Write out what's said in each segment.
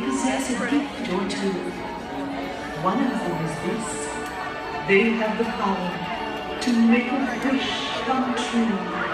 possess a gift or two. One of them is this. They have the power to make a wish come true.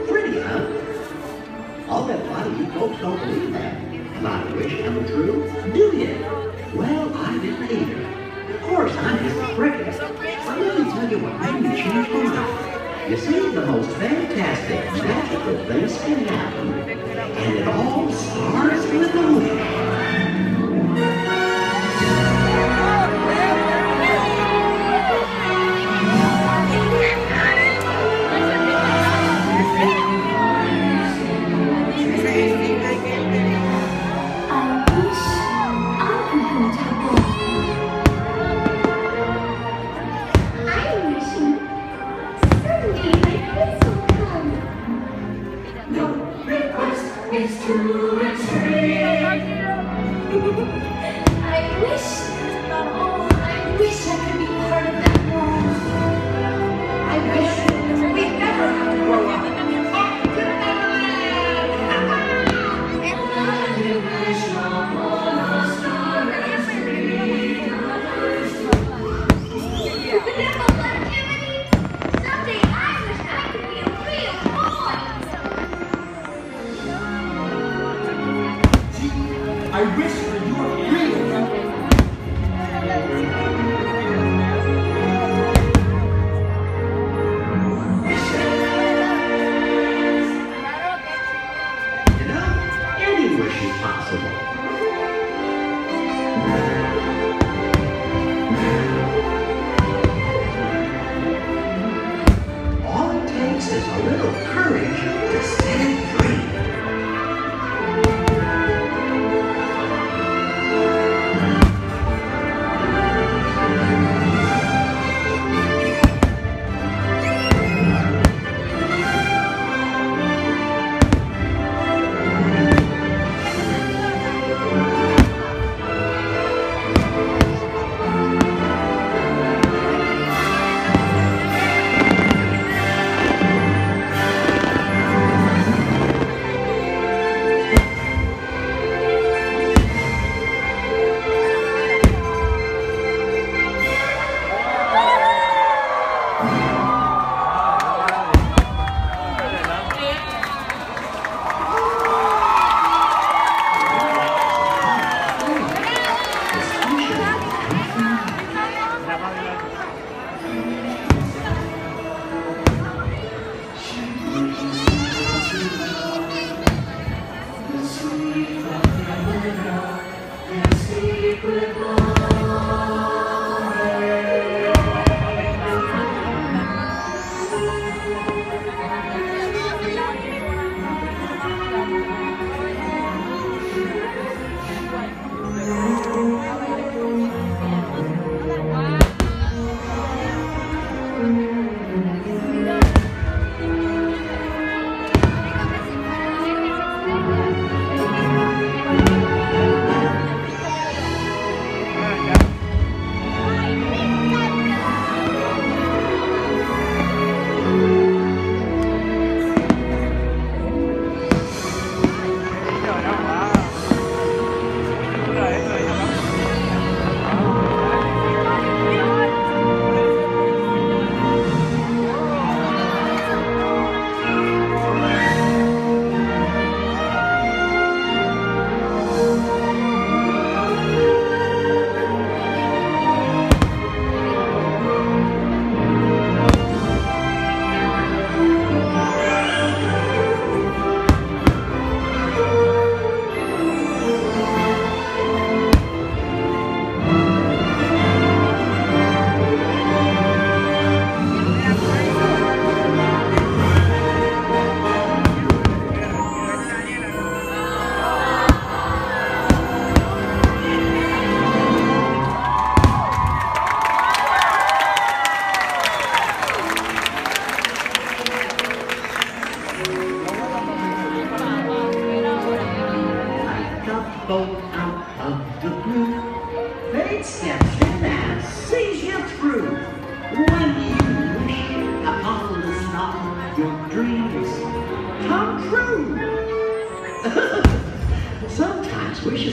Pretty, huh? I'll bet a lot of you folks don't believe that. About a wish coming true? Do you? Well, I didn't either. Of course, I'm just cricket. But let me tell you what made me change my mind. You see, the most fantastic, magical things can happen, and it all starts with a wish. It's too extreme.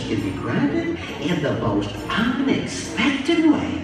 can be granted in the most unexpected ways.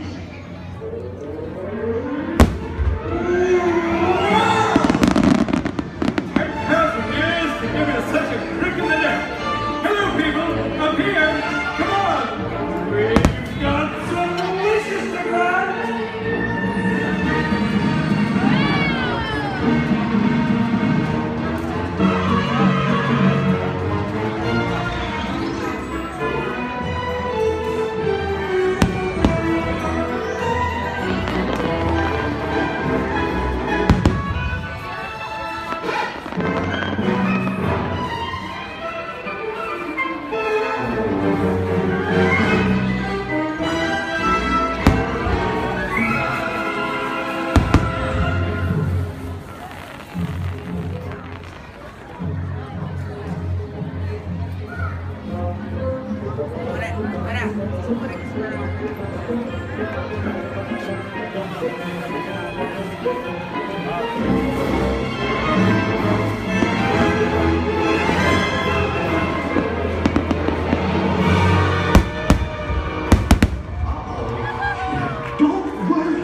Don't worry.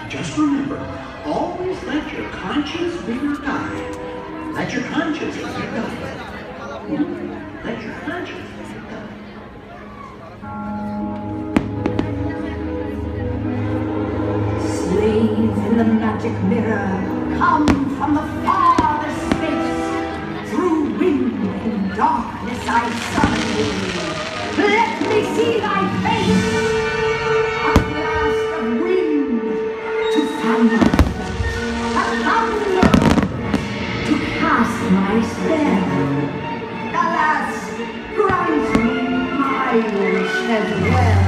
Just remember, always let your conscience be your guide. Let your conscience be your guide. Let your conscience be your guide. Slaves in the magic mirror come from the farthest space. Through wind and darkness I summon thee. Let me see thy face. A blast of wind to thunder, a thunder to cast my spell. Alas, grant me my wish as well.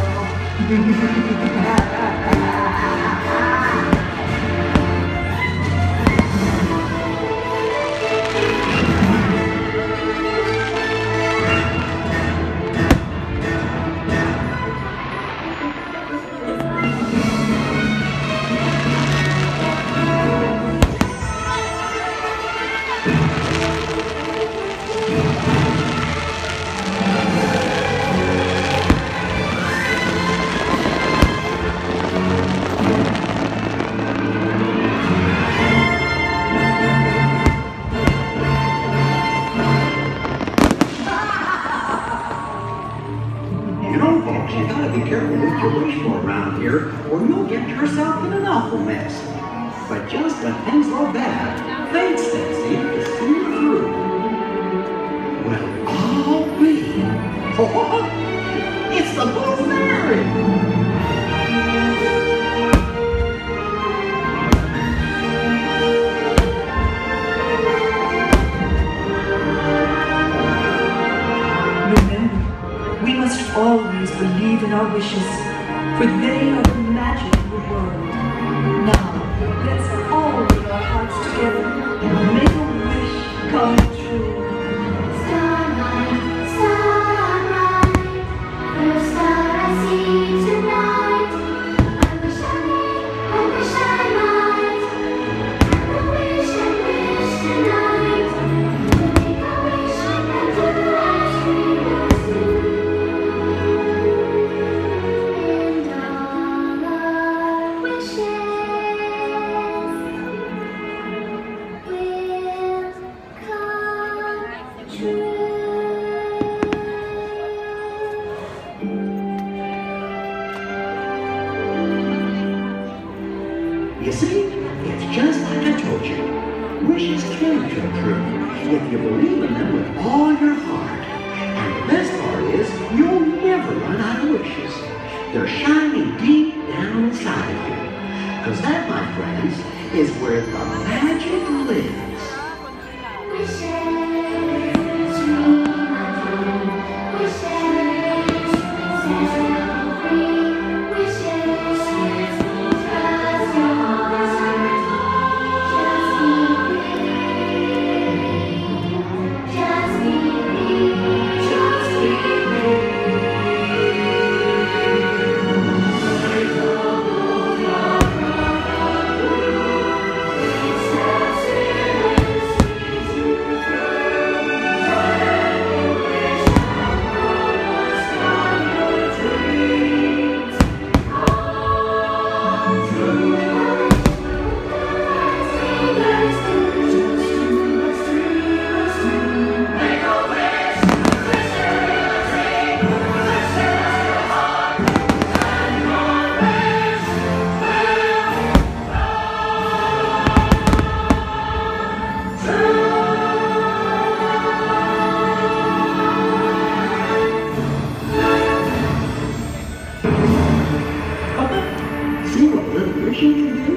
You gotta be careful with your wish for around here, or you'll get yourself in an awful mess. But just when things are bad, fate steps in to see you through. Well, I'll be. Oh, it's the Blue Fairy! We must always believe in our wishes, for they are the magic of the world. Now, let's all put our hearts together and make a wish come true. Starlight, starlight, first star I see tonight. I wish I might. I wish tonight. Make a wish and do as dreamers do. And all our wishes will come true. You see, it's just like I told you. Wishes can come true if you believe in them with all your heart. And the best part is, you'll never run out of wishes. They're shining deep down inside of you. Because that, my friends, is where the magic lives. Wishes, dream a dream. Wishes, set you free. Wishes, trust your heart. Just be free. Just be free. Just be free. It's wishing to do?